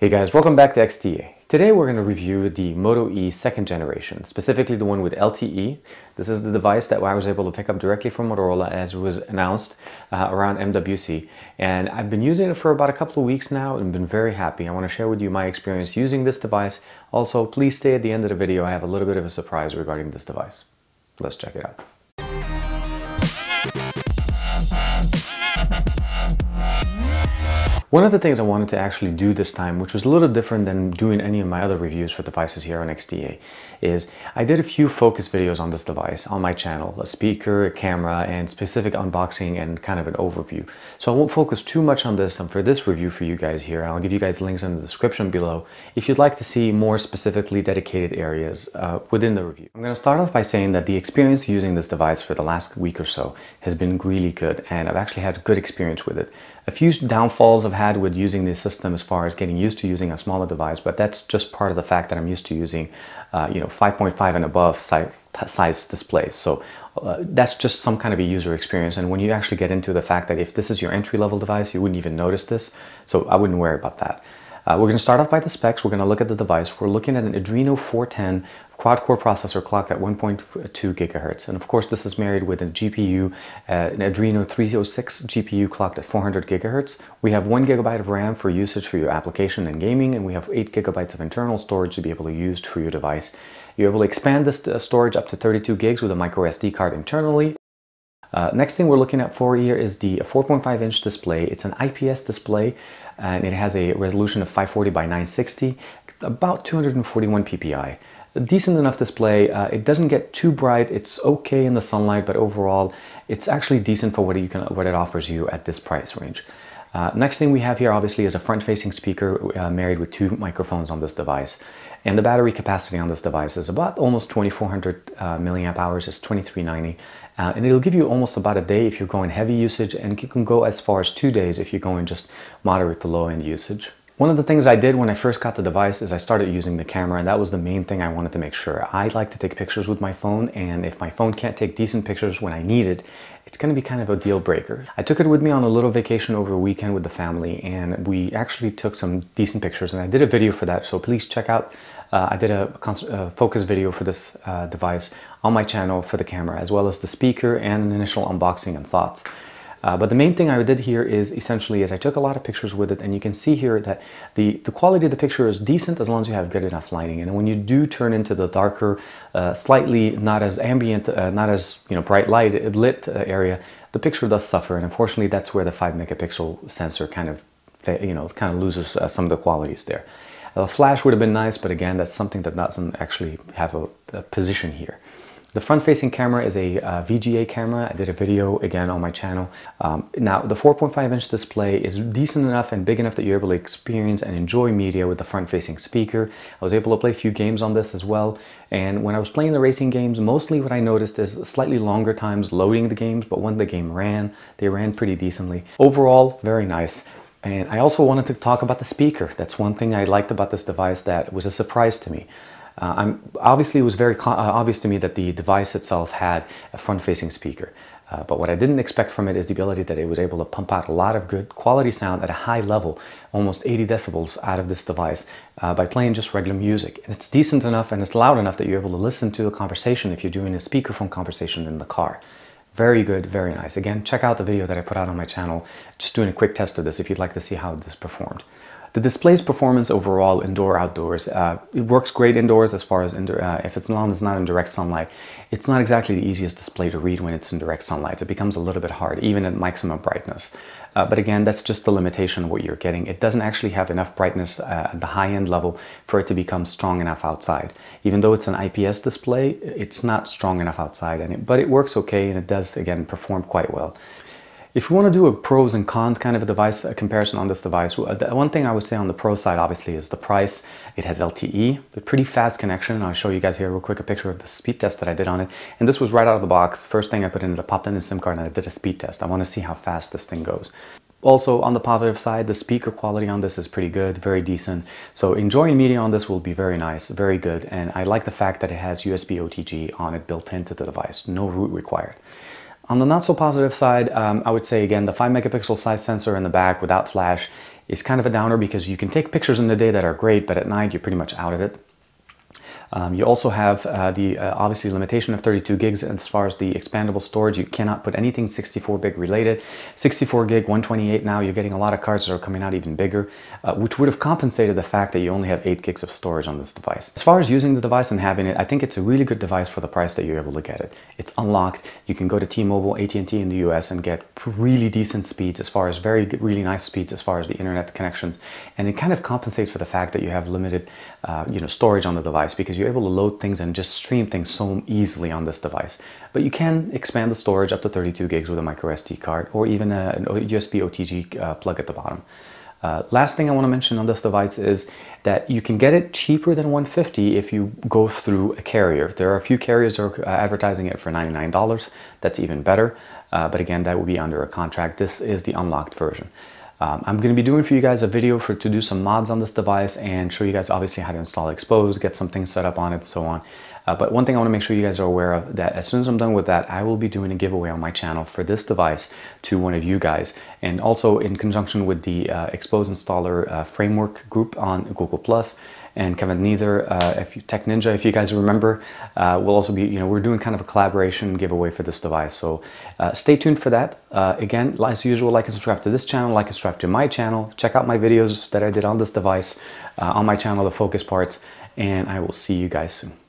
Hey guys, welcome back to XDA. Today we're going to review the Moto E second generation, specifically the one with LTE. This is the device that I was able to pick up directly from Motorola as it was announced around MWC. And I've been using it for about a couple of weeks now and been very happy. I want to share with you my experience using this device. Also, please stay at the end of the video. I have a little bit of a surprise regarding this device. Let's check it out. One of the things I wanted to actually do this time, which was a little different than doing any of my other reviews for devices here on XDA, is I did a few focus videos on this device on my channel, a speaker, a camera, and specific unboxing and kind of an overview. So I won't focus too much on this for this review for you guys here. I'll give you guys links in the description below if you'd like to see more specifically dedicated areas within the review. I'm going to start off by saying that the experience using this device for the last week or so has been really good, and I've actually had a good experience with it. A few downfalls I've had with using this system as far as getting used to using a smaller device, but that's just part of the fact that I'm used to using 5.5 and above size displays. So that's just some kind of a user experience. And when you actually get into the fact that if this is your entry-level device, you wouldn't even notice this. So I wouldn't worry about that. We're going to start off by the specs. We're going to look at the device. We're looking at an Adreno 410 quad-core processor clocked at 1.2 gigahertz. And of course, this is married with a GPU, an Adreno 306 GPU clocked at 400 gigahertz. We have 1 gigabyte of RAM for usage for your application and gaming, and we have 8 gigabytes of internal storage to be able to use for your device. You're able to expand this storage up to 32 gigs with a micro SD card internally. Next thing we're looking at for here is the 4.5-inch display. It's an IPS display, and it has a resolution of 540 by 960, about 241 ppi. A decent enough display. It doesn't get too bright. It's okay in the sunlight, but overall, it's actually decent for what it offers you at this price range. Next thing we have here, obviously, is a front-facing speaker married with 2 microphones on this device. And the battery capacity on this device is about almost 2400 milliamp hours. It's 2390. And it'll give you almost about a day if you're going heavy usage, and you can go as far as 2 days if you're going just moderate to low end usage. One of the things I did when I first got the device is I started using the camera, and that was the main thing I wanted to make sure. I like to take pictures with my phone, and if my phone can't take decent pictures when I need it, it's going to be kind of a deal breaker. I took it with me on a little vacation over a weekend with the family, and we actually took some decent pictures, and I did a video for that, so please check out. I did a focus video for this device on my channel for the camera, as well as the speaker and an initial unboxing and thoughts. But the main thing I did here is essentially I took a lot of pictures with it, and you can see here that the quality of the picture is decent as long as you have good enough lighting. And when you do turn into the darker, slightly not as ambient, not as bright light lit area, the picture does suffer. And unfortunately, that's where the 5 megapixel sensor kind of loses some of the qualities there. A flash would have been nice, but again, that's something that doesn't actually have a position here. The front-facing camera is a VGA camera. I did a video again on my channel. Now, the 4.5-inch display is decent enough and big enough that you're able to experience and enjoy media with the front-facing speaker. I was able to play a few games on this as well. And when I was playing the racing games, mostly what I noticed is slightly longer times loading the games, but when the game ran, they ran pretty decently. Overall, very nice. And I also wanted to talk about the speaker. That's one thing I liked about this device that was a surprise to me. Obviously, it was very obvious to me that the device itself had a front-facing speaker. But what I didn't expect from it is the ability that it was able to pump out a lot of good quality sound at a high level, almost 80 decibels out of this device by playing just regular music. And it's decent enough and it's loud enough that you're able to listen to a conversation if you're doing a speakerphone conversation in the car. Very good, very nice. Again, check out the video that I put out on my channel, just doing a quick test of this if you'd like to see how this performed. The display's performance overall, indoor, outdoors, it works great indoors as far as if it's long as it's not in direct sunlight. It's not exactly the easiest display to read when it's in direct sunlight. It becomes a little bit hard, even at maximum brightness. But again, that's just the limitation of what you're getting. It doesn't actually have enough brightness at the high-end level for it to become strong enough outside. Even though it's an IPS display, it's not strong enough outside, but it works okay, and it does, again, perform quite well. If you want to do a pros and cons kind of a comparison on this device, the one thing I would say on the pro side, obviously, is the price. It has LTE, a pretty fast connection. I'll show you guys here real quick a picture of the speed test that I did on it. And this was right out of the box. First thing I put in is I popped in a SIM card and I did a speed test. I want to see how fast this thing goes. Also, on the positive side, the speaker quality on this is pretty good, very decent. So enjoying media on this will be very nice, very good. And I like the fact that it has USB OTG on it built into the device, no root required. On the not so positive side, I would say again, the 5 megapixel size sensor in the back without flash is kind of a downer because you can take pictures in the day that are great, but at night you're pretty much out of it. You also have the obviously limitation of 32 gigs as far as the expandable storage. You cannot put anything 64 gig related. 64 gig, 128 now, you're getting a lot of cards that are coming out even bigger, which would have compensated the fact that you only have 8 gigs of storage on this device. As far as using the device and having it, I think it's a really good device for the price that you're able to get it. It's unlocked. You can go to T-Mobile, AT&T in the US and get really decent speeds as far as really nice speeds as far as the internet connections. And it kind of compensates for the fact that you have limited storage on the device, because you're able to load things and just stream things so easily on this device. But you can expand the storage up to 32 gigs with a micro SD card, or even a USB OTG plug at the bottom. Last thing I want to mention on this device is that you can get it cheaper than $150 if you go through a carrier. There are a few carriers that are advertising it for $99. That's even better. But again, that will be under a contract. This is the unlocked version. I'm going to be doing for you guys a video to do some mods on this device and show you guys obviously how to install Expose, get some things set up on it, and so on. But one thing I want to make sure you guys are aware of, that as soon as I'm done with that, I will be doing a giveaway on my channel for this device to one of you guys. And also in conjunction with the Expose Installer Framework group on Google+. And Kevin Neither, Tech Ninja, if you guys remember, will also be, we're doing kind of a collaboration giveaway for this device. So stay tuned for that. Again, as usual, like and subscribe to this channel, like and subscribe to my channel. Check out my videos that I did on this device on my channel, the focus parts, and I will see you guys soon.